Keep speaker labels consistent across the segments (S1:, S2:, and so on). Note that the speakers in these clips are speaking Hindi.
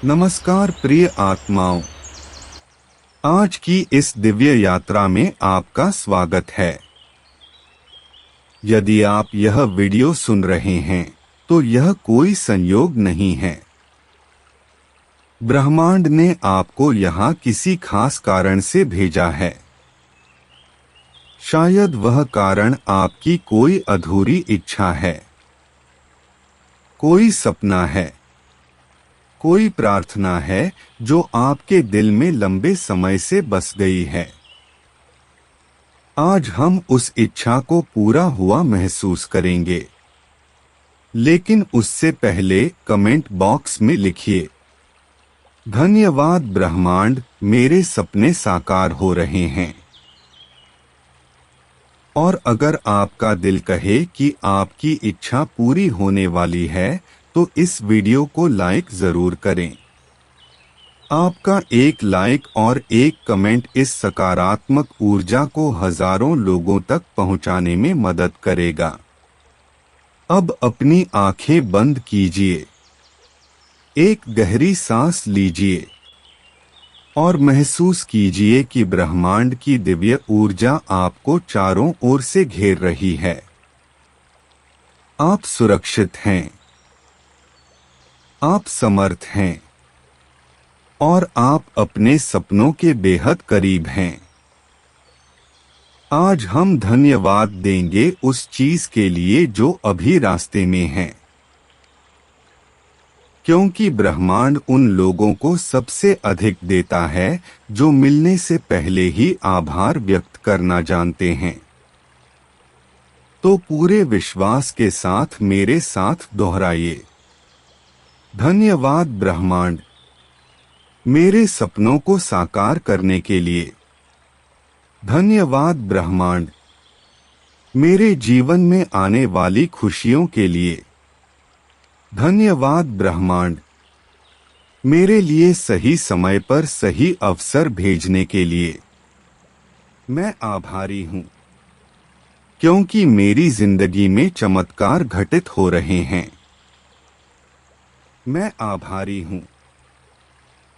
S1: नमस्कार प्रिय आत्माओं, आज की इस दिव्य यात्रा में आपका स्वागत है। यदि आप यह वीडियो सुन रहे हैं तो यह कोई संयोग नहीं है। ब्रह्मांड ने आपको यहाँ किसी खास कारण से भेजा है। शायद वह कारण आपकी कोई अधूरी इच्छा है, कोई सपना है, कोई प्रार्थना है जो आपके दिल में लंबे समय से बस गई है। आज हम उस इच्छा को पूरा हुआ महसूस करेंगे, लेकिन उससे पहले कमेंट बॉक्स में लिखिए, धन्यवाद ब्रह्मांड, मेरे सपने साकार हो रहे हैं। और अगर आपका दिल कहे कि आपकी इच्छा पूरी होने वाली है तो इस वीडियो को लाइक जरूर करें। आपका एक लाइक और एक कमेंट इस सकारात्मक ऊर्जा को हजारों लोगों तक पहुंचाने में मदद करेगा। अब अपनी आंखें बंद कीजिए, एक गहरी सांस लीजिए और महसूस कीजिए कि ब्रह्मांड की दिव्य ऊर्जा आपको चारों ओर से घेर रही है। आप सुरक्षित हैं, आप समर्थ हैं और आप अपने सपनों के बेहद करीब हैं। आज हम धन्यवाद देंगे उस चीज के लिए जो अभी रास्ते में है, क्योंकि ब्रह्मांड उन लोगों को सबसे अधिक देता है जो मिलने से पहले ही आभार व्यक्त करना जानते हैं। तो पूरे विश्वास के साथ मेरे साथ दोहराइए, धन्यवाद ब्रह्मांड, मेरे सपनों को साकार करने के लिए। धन्यवाद ब्रह्मांड, मेरे जीवन में आने वाली खुशियों के लिए। धन्यवाद ब्रह्मांड, मेरे लिए सही समय पर सही अवसर भेजने के लिए। मैं आभारी हूँ, क्योंकि मेरी जिंदगी में चमत्कार घटित हो रहे हैं। मैं आभारी हूँ,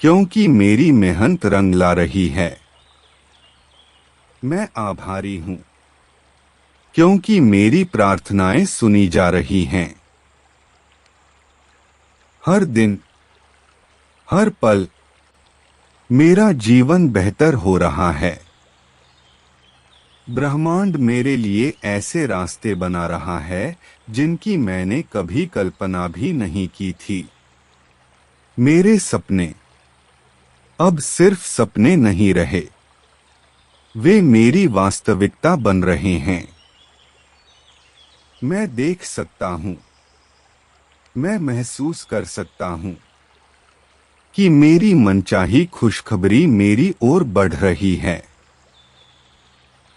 S1: क्योंकि मेरी मेहनत रंग ला रही है। मैं आभारी हूँ, क्योंकि मेरी प्रार्थनाएं सुनी जा रही हैं। हर दिन, हर पल मेरा जीवन बेहतर हो रहा है। ब्रह्मांड मेरे लिए ऐसे रास्ते बना रहा है जिनकी मैंने कभी कल्पना भी नहीं की थी। मेरे सपने अब सिर्फ सपने नहीं रहे, वे मेरी वास्तविकता बन रहे हैं। मैं देख सकता हूँ, मैं महसूस कर सकता हूँ कि मेरी मनचाही खुशखबरी मेरी ओर बढ़ रही है।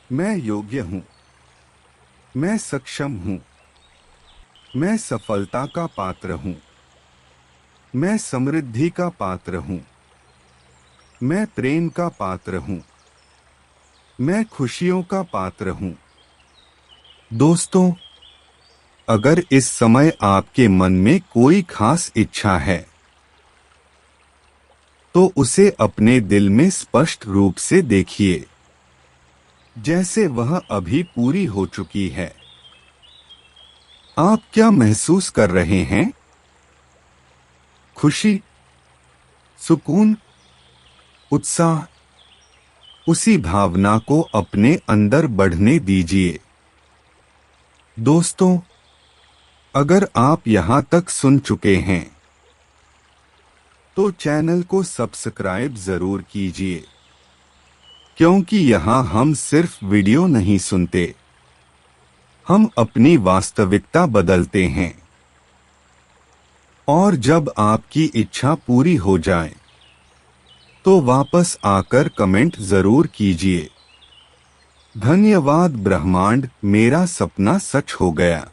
S1: मैं योग्य हूँ, मैं सक्षम हूँ, मैं सफलता का पात्र हूँ, मैं समृद्धि का पात्र हूँ, मैं प्रेम का पात्र हूँ, मैं खुशियों का पात्र हूँ। दोस्तों, अगर इस समय आपके मन में कोई खास इच्छा है तो उसे अपने दिल में स्पष्ट रूप से देखिए, जैसे वह अभी पूरी हो चुकी है। आप क्या महसूस कर रहे हैं? खुशी, सुकून, उत्साह? उसी भावना को अपने अंदर बढ़ने दीजिए। दोस्तों, अगर आप यहां तक सुन चुके हैं तो चैनल को सब्सक्राइब जरूर कीजिए, क्योंकि यहां हम सिर्फ वीडियो नहीं सुनते, हम अपनी वास्तविकता बदलते हैं। और जब आपकी इच्छा पूरी हो जाए तो वापस आकर कमेंट जरूर कीजिए, धन्यवाद ब्रह्मांड, मेरा सपना सच हो गया।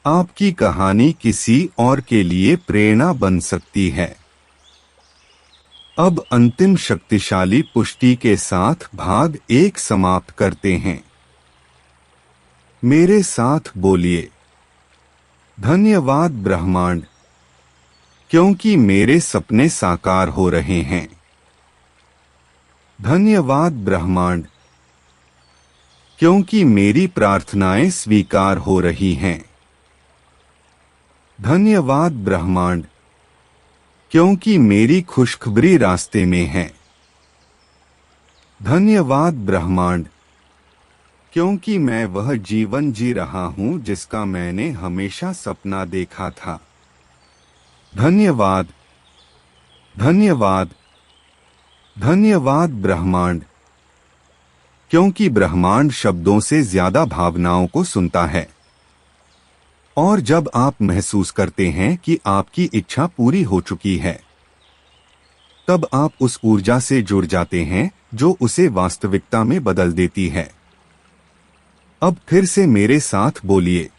S1: आपकी कहानी किसी और के लिए प्रेरणा बन सकती है। अब अंतिम शक्तिशाली पुष्टि के साथ भाग 1 समाप्त करते हैं। मेरे साथ बोलिए, धन्यवाद ब्रह्मांड, क्योंकि मेरे सपने साकार हो रहे हैं। धन्यवाद ब्रह्मांड, क्योंकि मेरी प्रार्थनाएं स्वीकार हो रही हैं। धन्यवाद ब्रह्मांड, क्योंकि मेरी खुशखबरी रास्ते में है। धन्यवाद ब्रह्मांड, क्योंकि मैं वह जीवन जी रहा हूं जिसका मैंने हमेशा सपना देखा था। धन्यवाद, धन्यवाद, धन्यवाद ब्रह्मांड, क्योंकि ब्रह्मांड शब्दों से ज्यादा भावनाओं को सुनता है। और जब आप महसूस करते हैं कि आपकी इच्छा पूरी हो चुकी है, तब आप उस ऊर्जा से जुड़ जाते हैं जो उसे वास्तविकता में बदल देती है। अब फिर से मेरे साथ बोलिए,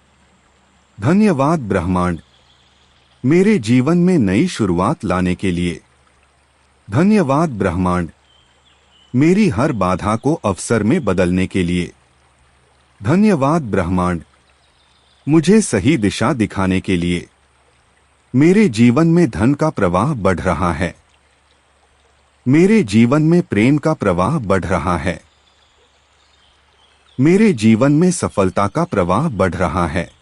S1: धन्यवाद ब्रह्मांड, मेरे जीवन में नई शुरुआत लाने के लिए। धन्यवाद ब्रह्मांड, मेरी हर बाधा को अवसर में बदलने के लिए। धन्यवाद ब्रह्मांड, मुझे सही दिशा दिखाने के लिए। मेरे जीवन में धन का प्रवाह बढ़ रहा है। मेरे जीवन में प्रेम का प्रवाह बढ़ रहा है। मेरे जीवन में सफलता का प्रवाह बढ़ रहा है।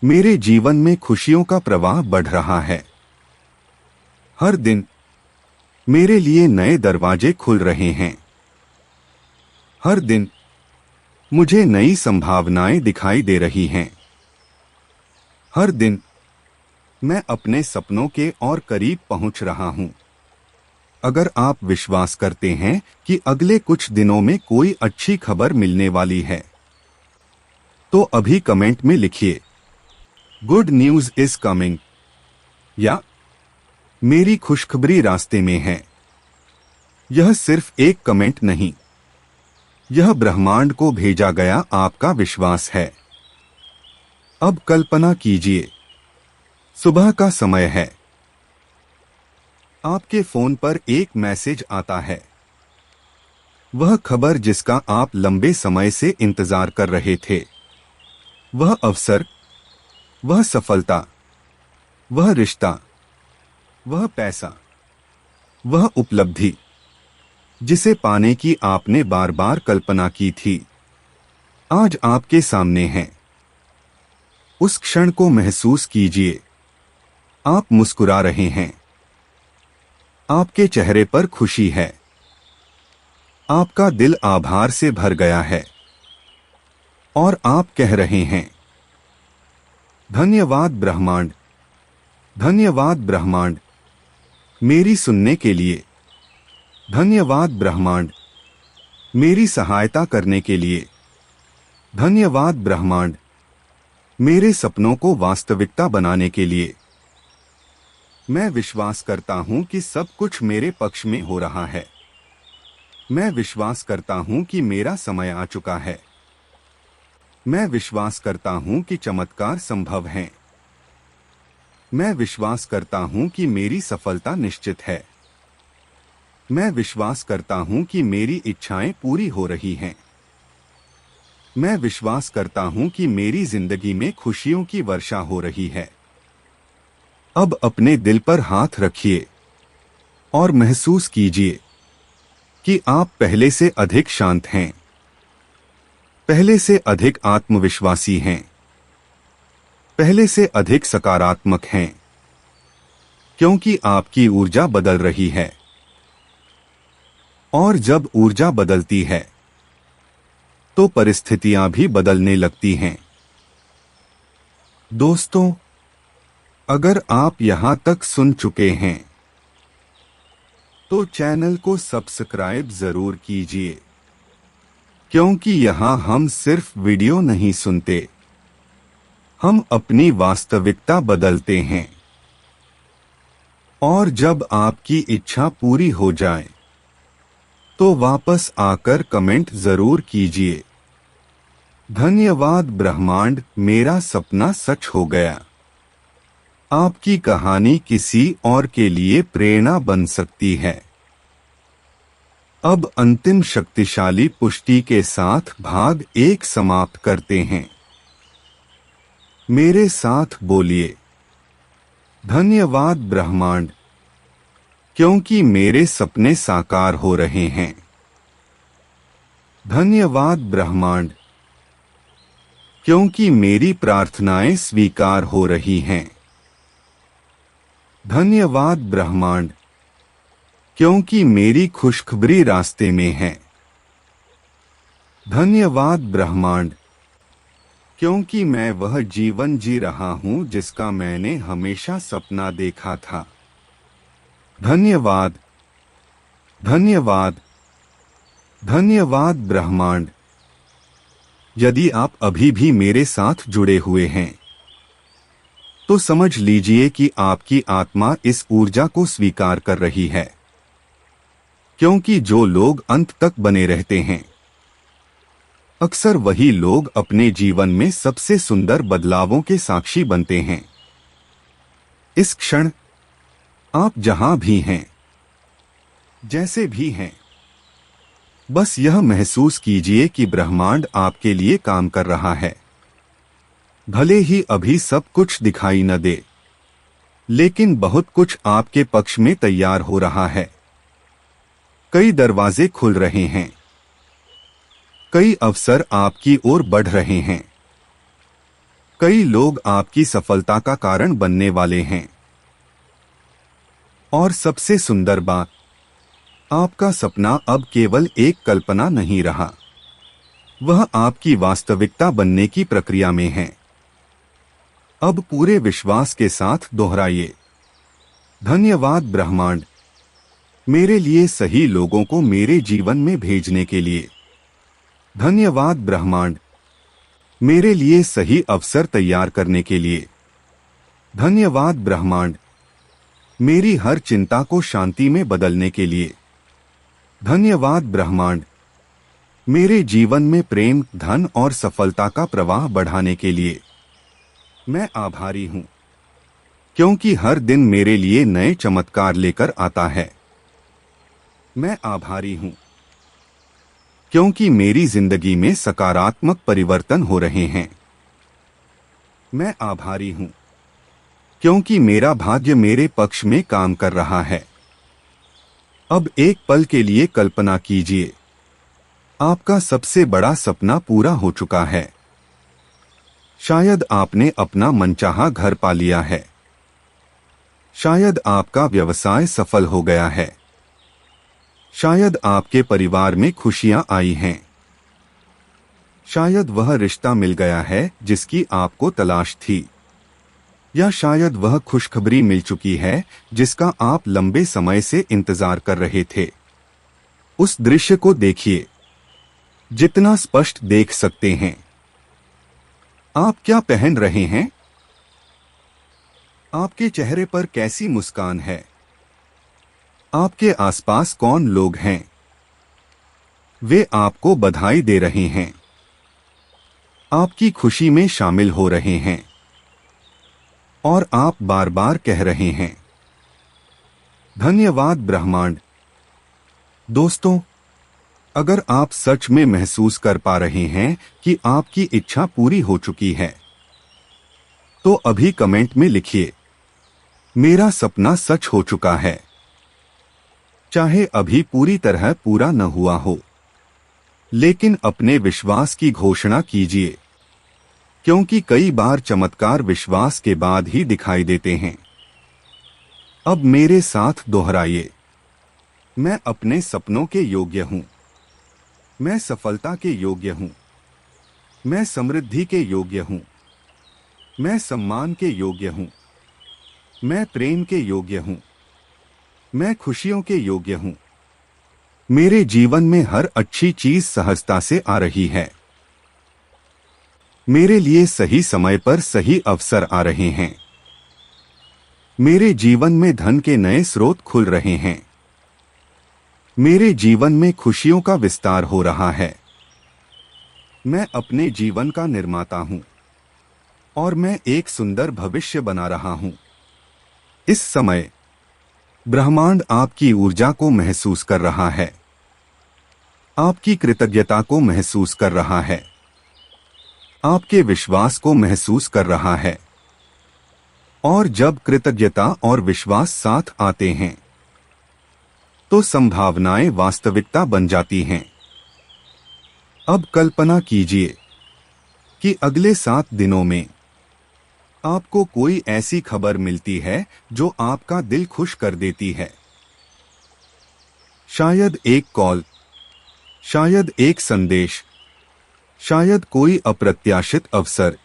S1: मेरे जीवन में खुशियों का प्रवाह बढ़ रहा है। हर दिन मेरे लिए नए दरवाजे खुल रहे हैं। हर दिन मुझे नई संभावनाएं दिखाई दे रही हैं। हर दिन मैं अपने सपनों के और करीब पहुंच रहा हूं। अगर आप विश्वास करते हैं कि अगले कुछ दिनों में कोई अच्छी खबर मिलने वाली है, तो अभी कमेंट में लिखिए, गुड न्यूज इज कमिंग, या मेरी खुशखबरी रास्ते में है। यह सिर्फ एक कमेंट नहीं, यह ब्रह्मांड को भेजा गया आपका विश्वास है। अब कल्पना कीजिए, सुबह का समय है। आपके फोन पर एक मैसेज आता है। वह खबर जिसका आप लंबे समय से इंतजार कर रहे थे। वह अवसर, वह सफलता, वह रिश्ता, वह पैसा, वह उपलब्धि जिसे पाने की आपने बार बार कल्पना की थी, आज आपके सामने है। उस क्षण को महसूस कीजिए। आप मुस्कुरा रहे हैं। आपके चेहरे पर खुशी है। आपका दिल आभार से भर गया है। और आप कह रहे हैं, धन्यवाद ब्रह्मांड, धन्यवाद ब्रह्मांड, मेरी सुनने के लिए। धन्यवाद ब्रह्मांड, मेरी सहायता करने के लिए। धन्यवाद ब्रह्मांड, मेरे सपनों को वास्तविकता बनाने के लिए। मैं विश्वास करता हूं कि सब कुछ मेरे पक्ष में हो रहा है। मैं विश्वास करता हूं कि मेरा समय आ चुका है। मैं विश्वास करता हूं कि चमत्कार संभव हैं। मैं विश्वास करता हूं कि मेरी सफलता निश्चित है। मैं विश्वास करता हूं कि मेरी इच्छाएं पूरी हो रही हैं। मैं विश्वास करता हूं कि मेरी जिंदगी में खुशियों की वर्षा हो रही है। अब अपने दिल पर हाथ रखिए और महसूस कीजिए कि आप पहले से अधिक शांत हैं, पहले से अधिक आत्मविश्वासी हैं, पहले से अधिक सकारात्मक हैं, क्योंकि आपकी ऊर्जा बदल रही है। और जब ऊर्जा बदलती है, तो परिस्थितियां भी बदलने लगती हैं। दोस्तों, अगर आप यहां तक सुन चुके हैं, तो चैनल को सब्सक्राइब जरूर कीजिए, क्योंकि यहां हम सिर्फ वीडियो नहीं सुनते, हम अपनी वास्तविकता बदलते हैं। और जब आपकी इच्छा पूरी हो जाए, तो वापस आकर कमेंट जरूर कीजिए, धन्यवाद ब्रह्मांड, मेरा सपना सच हो गया। आपकी कहानी किसी और के लिए प्रेरणा बन सकती है। अब अंतिम शक्तिशाली पुष्टि के साथ भाग 1 समाप्त करते हैं। मेरे साथ बोलिए, धन्यवाद ब्रह्मांड, क्योंकि मेरे सपने साकार हो रहे हैं। धन्यवाद ब्रह्मांड, क्योंकि मेरी प्रार्थनाएं स्वीकार हो रही हैं। धन्यवाद ब्रह्मांड, क्योंकि मेरी खुशखबरी रास्ते में है। धन्यवाद ब्रह्मांड, क्योंकि मैं वह जीवन जी रहा हूं जिसका मैंने हमेशा सपना देखा था। धन्यवाद, धन्यवाद, धन्यवाद ब्रह्मांड। यदि आप अभी भी मेरे साथ जुड़े हुए हैं तो समझ लीजिए कि आपकी आत्मा इस ऊर्जा को स्वीकार कर रही है, क्योंकि जो लोग अंत तक बने रहते हैं अक्सर वही लोग अपने जीवन में सबसे सुंदर बदलावों के साक्षी बनते हैं। इस क्षण आप जहां भी हैं, जैसे भी हैं, बस यह महसूस कीजिए कि ब्रह्मांड आपके लिए काम कर रहा है। भले ही अभी सब कुछ दिखाई न दे, लेकिन बहुत कुछ आपके पक्ष में तैयार हो रहा है। कई दरवाजे खुल रहे हैं, कई अवसर आपकी ओर बढ़ रहे हैं, कई लोग आपकी सफलता का कारण बनने वाले हैं। और सबसे सुंदर बात, आपका सपना अब केवल एक कल्पना नहीं रहा, वह आपकी वास्तविकता बनने की प्रक्रिया में है। अब पूरे विश्वास के साथ दोहराइए, धन्यवाद ब्रह्मांड, मेरे लिए सही लोगों को मेरे जीवन में भेजने के लिए। धन्यवाद ब्रह्मांड, मेरे लिए सही अवसर तैयार करने के लिए। धन्यवाद ब्रह्मांड, मेरी हर चिंता को शांति में बदलने के लिए। धन्यवाद ब्रह्मांड, मेरे जीवन में प्रेम, धन और सफलता का प्रवाह बढ़ाने के लिए। मैं आभारी हूं, क्योंकि हर दिन मेरे लिए नए चमत्कार लेकर आता है। मैं आभारी हूं, क्योंकि मेरी जिंदगी में सकारात्मक परिवर्तन हो रहे हैं। मैं आभारी हूं, क्योंकि मेरा भाग्य मेरे पक्ष में काम कर रहा है। अब एक पल के लिए कल्पना कीजिए, आपका सबसे बड़ा सपना पूरा हो चुका है। शायद आपने अपना मनचाहा घर पा लिया है, शायद आपका व्यवसाय सफल हो गया है, शायद आपके परिवार में खुशियां आई हैं, शायद वह रिश्ता मिल गया है जिसकी आपको तलाश थी, या शायद वह खुशखबरी मिल चुकी है जिसका आप लंबे समय से इंतजार कर रहे थे। उस दृश्य को देखिए, जितना स्पष्ट देख सकते हैं। आप क्या पहन रहे हैं? आपके चेहरे पर कैसी मुस्कान है? आपके आसपास कौन लोग हैं? वे आपको बधाई दे रहे हैं, आपकी खुशी में शामिल हो रहे हैं, और आप बार बार कह रहे हैं, धन्यवाद ब्रह्मांड। दोस्तों, अगर आप सच में महसूस कर पा रहे हैं कि आपकी इच्छा पूरी हो चुकी है, तो अभी कमेंट में लिखिए, मेरा सपना सच हो चुका है। चाहे अभी पूरी तरह पूरा न हुआ हो, लेकिन अपने विश्वास की घोषणा कीजिए, क्योंकि कई बार चमत्कार विश्वास के बाद ही दिखाई देते हैं। अब मेरे साथ दोहराइए, मैं अपने सपनों के योग्य हूं, मैं सफलता के योग्य हूं, मैं समृद्धि के योग्य हूं, मैं सम्मान के योग्य हूं, मैं प्रेम के योग्य हूं, मैं खुशियों के योग्य हूं। मेरे जीवन में हर अच्छी चीज सहजता से आ रही है। मेरे लिए सही समय पर सही अवसर आ रहे हैं। मेरे जीवन में धन के नए स्रोत खुल रहे हैं। मेरे जीवन में खुशियों का विस्तार हो रहा है। मैं अपने जीवन का निर्माता हूं और मैं एक सुंदर भविष्य बना रहा हूं। इस समय ब्रह्मांड आपकी ऊर्जा को महसूस कर रहा है, आपकी कृतज्ञता को महसूस कर रहा है, आपके विश्वास को महसूस कर रहा है। और जब कृतज्ञता और विश्वास साथ आते हैं तो संभावनाएं वास्तविकता बन जाती हैं। अब कल्पना कीजिए कि अगले 7 दिनों में आपको कोई ऐसी खबर मिलती है जो आपका दिल खुश कर देती है। शायद एक कॉल, शायद एक संदेश, शायद कोई अप्रत्याशित अवसर,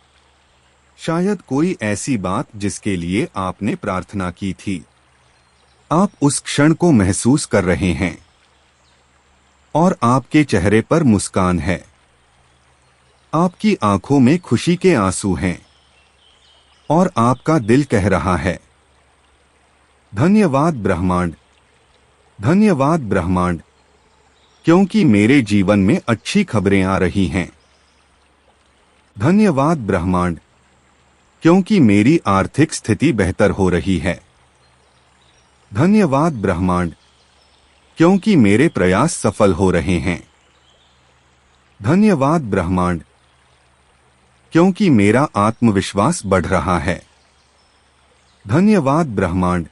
S1: शायद कोई ऐसी बात जिसके लिए आपने प्रार्थना की थी। आप उस क्षण को महसूस कर रहे हैं और आपके चेहरे पर मुस्कान है। आपकी आंखों में खुशी के आंसू हैं और आपका दिल कह रहा है, धन्यवाद ब्रह्मांड, धन्यवाद ब्रह्मांड, क्योंकि मेरे जीवन में अच्छी खबरें आ रही हैं। धन्यवाद ब्रह्मांड, क्योंकि मेरी आर्थिक स्थिति बेहतर हो रही है। धन्यवाद ब्रह्मांड, क्योंकि मेरे प्रयास सफल हो रहे हैं। धन्यवाद ब्रह्मांड, क्योंकि मेरा आत्मविश्वास बढ़ रहा है। धन्यवाद ब्रह्मांड,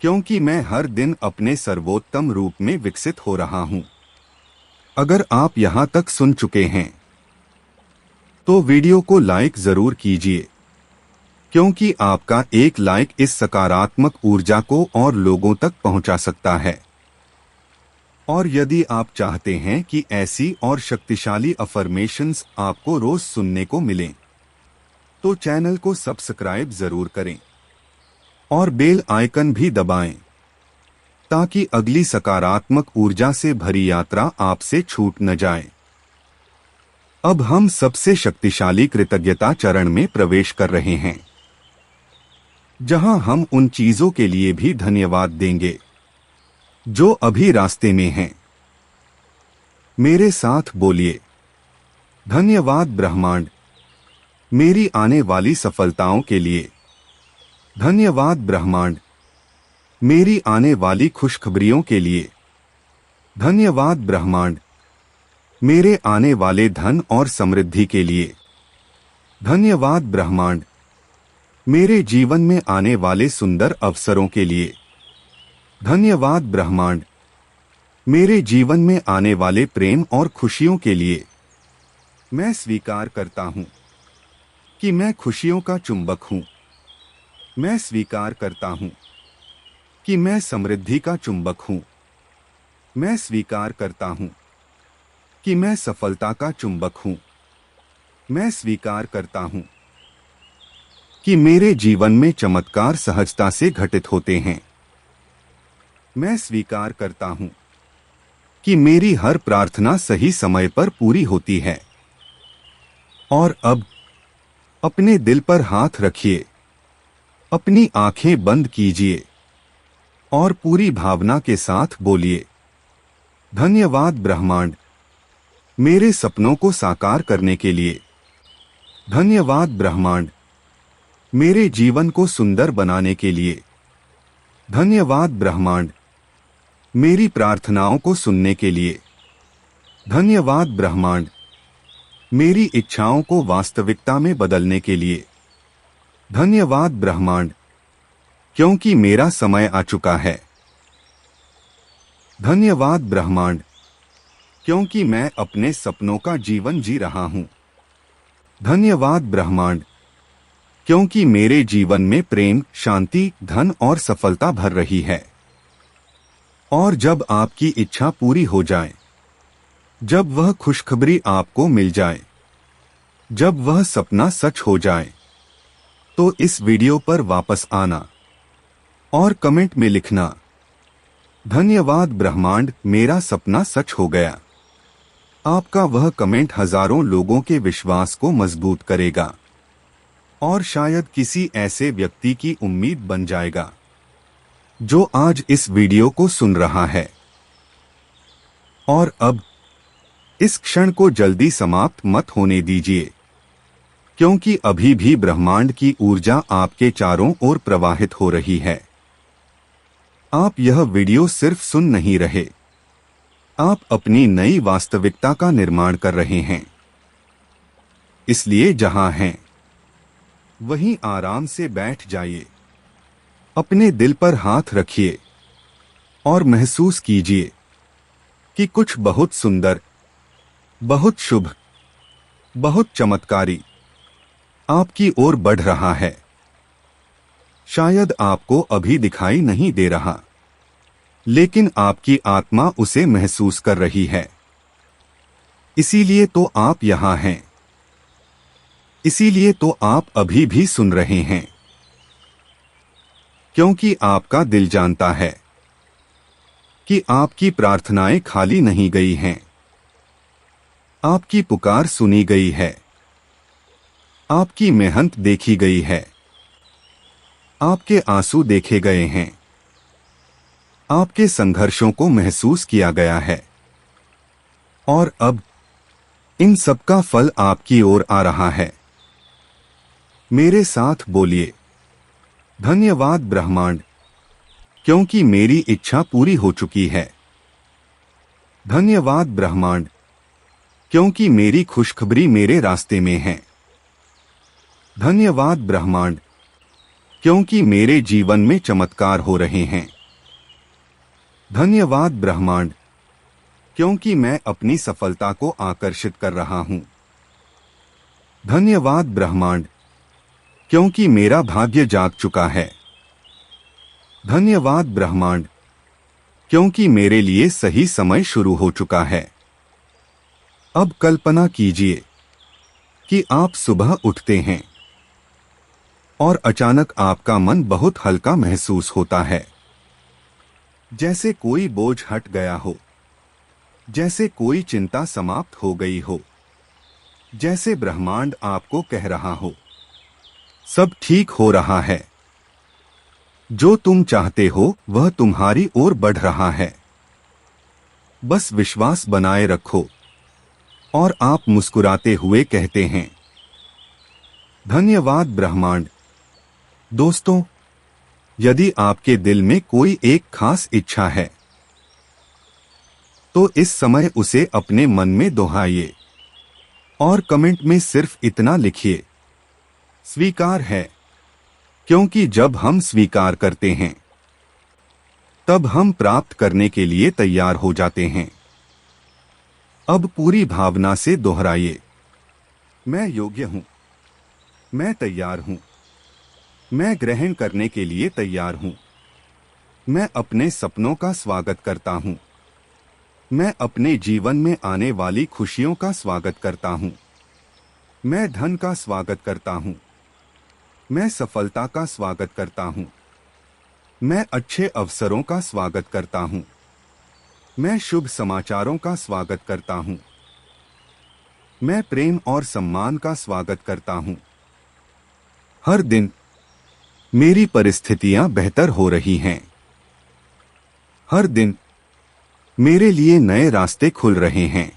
S1: क्योंकि मैं हर दिन अपने सर्वोत्तम रूप में विकसित हो रहा हूं। अगर आप यहां तक सुन चुके हैं तो वीडियो को लाइक जरूर कीजिए, क्योंकि आपका एक लाइक इस सकारात्मक ऊर्जा को और लोगों तक पहुंचा सकता है। और यदि आप चाहते हैं कि ऐसी और शक्तिशाली अफर्मेशंस आपको रोज सुनने को मिलें, तो चैनल को सब्सक्राइब जरूर करें और बेल आइकन भी दबाएं, ताकि अगली सकारात्मक ऊर्जा से भरी यात्रा आपसे छूट न जाए। अब हम सबसे शक्तिशाली कृतज्ञता चरण में प्रवेश कर रहे हैं, जहां हम उन चीजों के लिए भी धन्यवाद देंगे जो अभी रास्ते में हैं। मेरे साथ बोलिए, धन्यवाद ब्रह्मांड, मेरी आने वाली सफलताओं के लिए। धन्यवाद ब्रह्मांड, मेरी आने वाली खुशखबरियों के लिए। धन्यवाद ब्रह्मांड, मेरे आने वाले धन और समृद्धि के लिए। धन्यवाद ब्रह्मांड, मेरे जीवन में आने वाले सुंदर अवसरों के लिए। धन्यवाद ब्रह्मांड, मेरे जीवन में आने वाले प्रेम और खुशियों के लिए। मैं स्वीकार करता हूं कि मैं खुशियों का चुंबक हूं। मैं स्वीकार करता हूं कि मैं समृद्धि का चुंबक हूं। मैं स्वीकार करता हूं कि मैं सफलता का चुंबक हूं। मैं स्वीकार करता हूं कि मेरे जीवन में चमत्कार सहजता से घटित होते हैं। मैं स्वीकार करता हूं कि मेरी हर प्रार्थना सही समय पर पूरी होती है। और अब अपने दिल पर हाथ रखिए, अपनी आंखें बंद कीजिए और पूरी भावना के साथ बोलिए, धन्यवाद ब्रह्मांड, मेरे सपनों को साकार करने के लिए। धन्यवाद ब्रह्मांड, मेरे जीवन को सुंदर बनाने के लिए। धन्यवाद ब्रह्मांड, मेरी प्रार्थनाओं को सुनने के लिए। धन्यवाद ब्रह्मांड, मेरी इच्छाओं को वास्तविकता में बदलने के लिए। धन्यवाद ब्रह्मांड, क्योंकि मेरा समय आ चुका है। धन्यवाद ब्रह्मांड, क्योंकि मैं अपने सपनों का जीवन जी रहा हूं। धन्यवाद ब्रह्मांड, क्योंकि मेरे जीवन में प्रेम, शांति, धन और सफलता भर रही है। और जब आपकी इच्छा पूरी हो जाए, जब वह खुशखबरी आपको मिल जाए, जब वह सपना सच हो जाए, तो इस वीडियो पर वापस आना और कमेंट में लिखना, धन्यवाद ब्रह्मांड, मेरा सपना सच हो गया। आपका वह कमेंट हजारों लोगों के विश्वास को मजबूत करेगा और शायद किसी ऐसे व्यक्ति की उम्मीद बन जाएगा जो आज इस वीडियो को सुन रहा है। और अब इस क्षण को जल्दी समाप्त मत होने दीजिए, क्योंकि अभी भी ब्रह्मांड की ऊर्जा आपके चारों ओर प्रवाहित हो रही है। आप यह वीडियो सिर्फ सुन नहीं रहे, आप अपनी नई वास्तविकता का निर्माण कर रहे हैं। इसलिए जहां हैं, वहीं आराम से बैठ जाइए। अपने दिल पर हाथ रखिए और महसूस कीजिए कि कुछ बहुत सुंदर, बहुत शुभ, बहुत चमत्कारी आपकी ओर बढ़ रहा है। शायद आपको अभी दिखाई नहीं दे रहा, लेकिन आपकी आत्मा उसे महसूस कर रही है। इसीलिए तो आप यहां हैं। इसीलिए तो आप अभी भी सुन रहे हैं, क्योंकि आपका दिल जानता है कि आपकी प्रार्थनाएं खाली नहीं गई हैं। आपकी पुकार सुनी गई है। आपकी मेहनत देखी गई है। आपके आंसू देखे गए हैं। आपके संघर्षों को महसूस किया गया है। और अब इन सब का फल आपकी ओर आ रहा है। मेरे साथ बोलिए, धन्यवाद ब्रह्मांड, क्योंकि मेरी इच्छा पूरी हो चुकी है। धन्यवाद ब्रह्मांड, क्योंकि मेरी खुशखबरी मेरे रास्ते में है। धन्यवाद ब्रह्मांड, क्योंकि मेरे जीवन में चमत्कार हो रहे हैं। धन्यवाद ब्रह्मांड, क्योंकि मैं अपनी सफलता को आकर्षित कर रहा हूं। धन्यवाद ब्रह्मांड, क्योंकि मेरा भाग्य जाग चुका है। धन्यवाद ब्रह्मांड, क्योंकि मेरे लिए सही समय शुरू हो चुका है। अब कल्पना कीजिए कि आप सुबह उठते हैं और अचानक आपका मन बहुत हल्का महसूस होता है, जैसे कोई बोझ हट गया हो, जैसे कोई चिंता समाप्त हो गई हो, जैसे ब्रह्मांड आपको कह रहा हो, सब ठीक हो रहा है। जो तुम चाहते हो वह तुम्हारी ओर बढ़ रहा है। बस विश्वास बनाए रखो। और आप मुस्कुराते हुए कहते हैं, धन्यवाद ब्रह्मांड। दोस्तों, यदि आपके दिल में कोई एक खास इच्छा है, तो इस समय उसे अपने मन में दोहराइए और कमेंट में सिर्फ इतना लिखिए, स्वीकार है। क्योंकि जब हम स्वीकार करते हैं, तब हम प्राप्त करने के लिए तैयार हो जाते हैं। अब पूरी भावना से दोहराइए, मैं योग्य हूं, मैं तैयार हूं, मैं ग्रहण करने के लिए तैयार हूं, मैं अपने सपनों का स्वागत करता हूं, मैं अपने जीवन में आने वाली खुशियों का स्वागत करता हूं, मैं धन का स्वागत करता हूं, मैं सफलता का स्वागत करता हूं, मैं अच्छे अवसरों का स्वागत करता हूं, मैं शुभ समाचारों का स्वागत करता हूं, मैं प्रेम और सम्मान का स्वागत करता हूं। हर दिन मेरी परिस्थितियां बेहतर हो रही हैं। हर दिन मेरे लिए नए रास्ते खुल रहे हैं।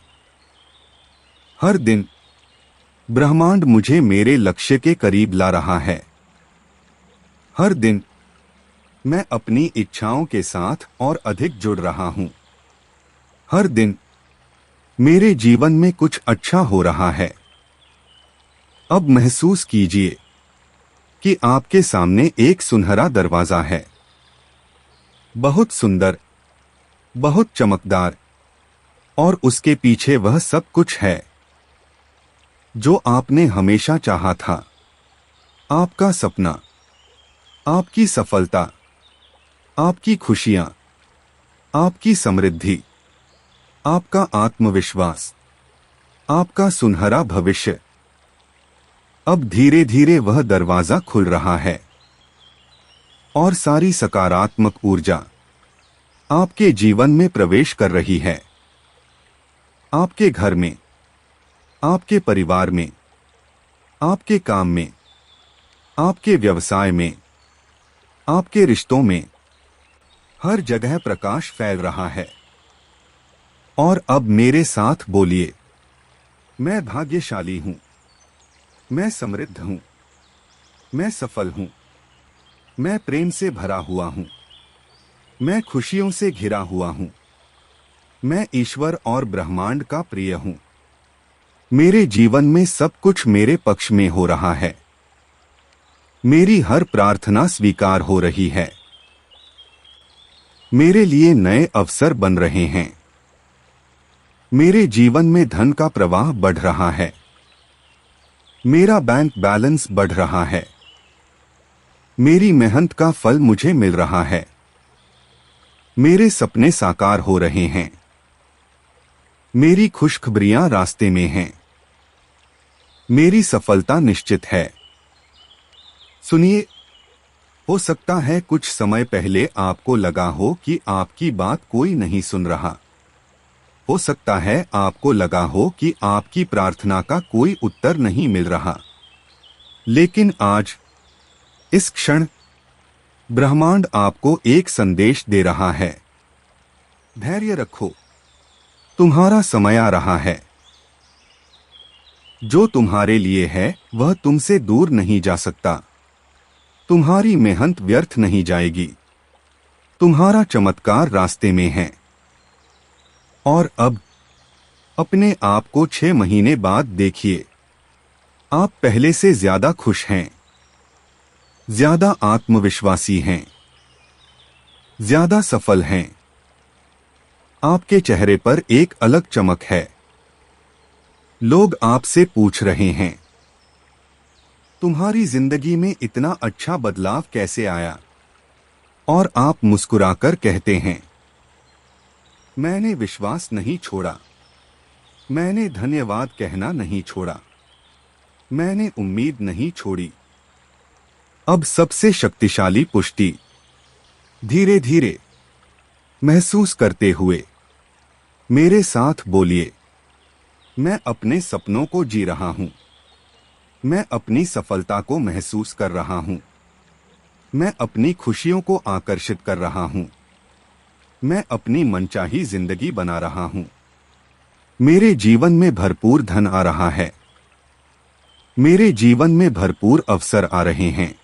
S1: हर दिन ब्रह्मांड मुझे मेरे लक्ष्य के करीब ला रहा है। हर दिन मैं अपनी इच्छाओं के साथ और अधिक जुड़ रहा हूं। हर दिन मेरे जीवन में कुछ अच्छा हो रहा है। अब महसूस कीजिए कि आपके सामने एक सुनहरा दरवाजा है, बहुत सुंदर, बहुत चमकदार, और उसके पीछे वह सब कुछ है जो आपने हमेशा चाहा था। आपका सपना, आपकी सफलता, आपकी खुशियां, आपकी समृद्धि, आपका आत्मविश्वास, आपका सुनहरा भविष्य। अब धीरे धीरे वह दरवाजा खुल रहा है और सारी सकारात्मक ऊर्जा आपके जीवन में प्रवेश कर रही है। आपके घर में, आपके परिवार में, आपके काम में, आपके व्यवसाय में, आपके रिश्तों में, हर जगह प्रकाश फैल रहा है। और अब मेरे साथ बोलिए, मैं भाग्यशाली हूं, मैं समृद्ध हूं, मैं सफल हूं, मैं प्रेम से भरा हुआ हूं, मैं खुशियों से घिरा हुआ हूं, मैं ईश्वर और ब्रह्मांड का प्रिय हूं। मेरे जीवन में सब कुछ मेरे पक्ष में हो रहा है। मेरी हर प्रार्थना स्वीकार हो रही है। मेरे लिए नए अवसर बन रहे हैं। मेरे जीवन में धन का प्रवाह बढ़ रहा है। मेरा बैंक बैलेंस बढ़ रहा है। मेरी मेहनत का फल मुझे मिल रहा है। मेरे सपने साकार हो रहे हैं। मेरी खुशखबरियां रास्ते में हैं। मेरी सफलता निश्चित है। सुनिए, हो सकता है कुछ समय पहले आपको लगा हो कि आपकी बात कोई नहीं सुन रहा। हो सकता है आपको लगा हो कि आपकी प्रार्थना का कोई उत्तर नहीं मिल रहा। लेकिन आज, इस क्षण, ब्रह्मांड आपको एक संदेश दे रहा है। धैर्य रखो, तुम्हारा समय आ रहा है। जो तुम्हारे लिए है वह तुमसे दूर नहीं जा सकता। तुम्हारी मेहनत व्यर्थ नहीं जाएगी। तुम्हारा चमत्कार रास्ते में है। और अब अपने आप को 6 महीने बाद देखिए। आप पहले से ज्यादा खुश हैं, ज्यादा आत्मविश्वासी हैं, ज्यादा सफल हैं। आपके चेहरे पर एक अलग चमक है। लोग आपसे पूछ रहे हैं, तुम्हारी जिंदगी में इतना अच्छा बदलाव कैसे आया? और आप मुस्कुराकर कहते हैं, मैंने विश्वास नहीं छोड़ा। मैंने धन्यवाद कहना नहीं छोड़ा। मैंने उम्मीद नहीं छोड़ी। अब सबसे शक्तिशाली पुष्टि। धीरे धीरे, महसूस करते हुए, मेरे साथ बोलिए, मैं अपने सपनों को जी रहा हूं। मैं अपनी सफलता को महसूस कर रहा हूं। मैं अपनी खुशियों को आकर्षित कर रहा हूं। मैं अपनी मनचाही जिंदगी बना रहा हूं। मेरे जीवन में भरपूर धन आ रहा है। मेरे जीवन में भरपूर अवसर आ रहे हैं।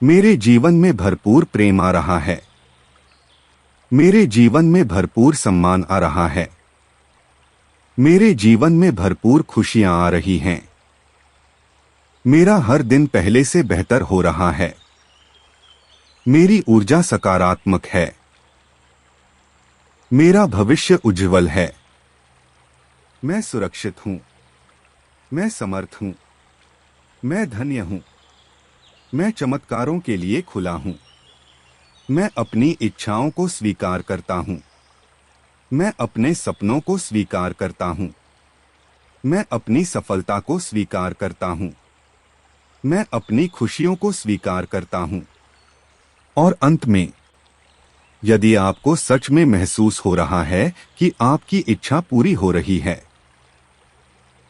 S1: मेरे जीवन में भरपूर प्रेम आ रहा है। मेरे जीवन में भरपूर सम्मान आ रहा है। मेरे जीवन में भरपूर खुशियां आ रही हैं। मेरा हर दिन पहले से बेहतर हो रहा है। मेरी ऊर्जा सकारात्मक है। मेरा भविष्य उज्जवल है। मैं सुरक्षित हूं। मैं समर्थ हूं। मैं धन्य हूं। मैं चमत्कारों के लिए खुला हूं। मैं अपनी इच्छाओं को स्वीकार करता हूं। मैं अपने सपनों को स्वीकार करता हूं। मैं अपनी सफलता को स्वीकार करता हूं। मैं अपनी खुशियों को स्वीकार करता हूं। और अंत में, यदि आपको सच में महसूस हो रहा है कि आपकी इच्छा पूरी हो रही है,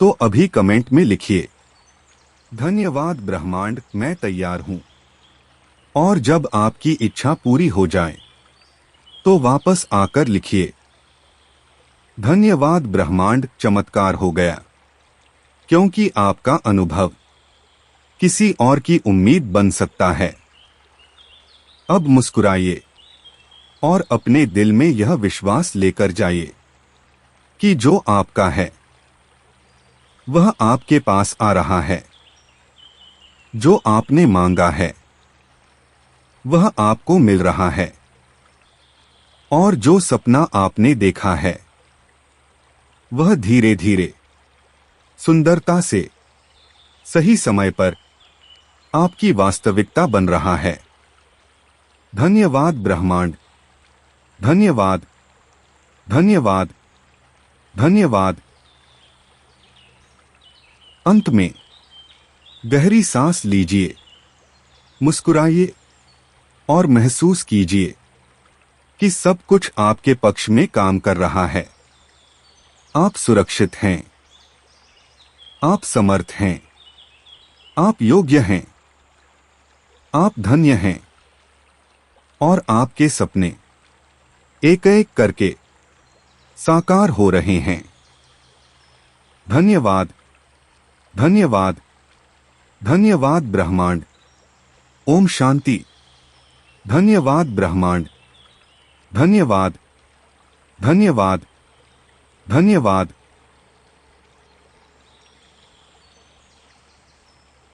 S1: तो अभी कमेंट में लिखिए, धन्यवाद ब्रह्मांड, मैं तैयार हूं। और जब आपकी इच्छा पूरी हो जाए, तो वापस आकर लिखिए, धन्यवाद ब्रह्मांड, चमत्कार हो गया। क्योंकि आपका अनुभव किसी और की उम्मीद बन सकता है। अब मुस्कुराइए और अपने दिल में यह विश्वास लेकर जाइए कि जो आपका है वह आपके पास आ रहा है। जो आपने मांगा है वह आपको मिल रहा है। और जो सपना आपने देखा है वह धीरे धीरे, सुंदरता से, सही समय पर आपकी वास्तविकता बन रहा है। धन्यवाद ब्रह्मांड। धन्यवाद, धन्यवाद, धन्यवाद। अंत में गहरी सांस लीजिए, मुस्कुराइए और महसूस कीजिए कि सब कुछ आपके पक्ष में काम कर रहा है। आप सुरक्षित हैं। आप समर्थ हैं। आप योग्य हैं। आप धन्य हैं। और आपके सपने एक एक करके साकार हो रहे हैं। धन्यवाद, धन्यवाद, धन्यवाद ब्रह्मांड। ओम शांति। धन्यवाद ब्रह्मांड। धन्यवाद, धन्यवाद, धन्यवाद।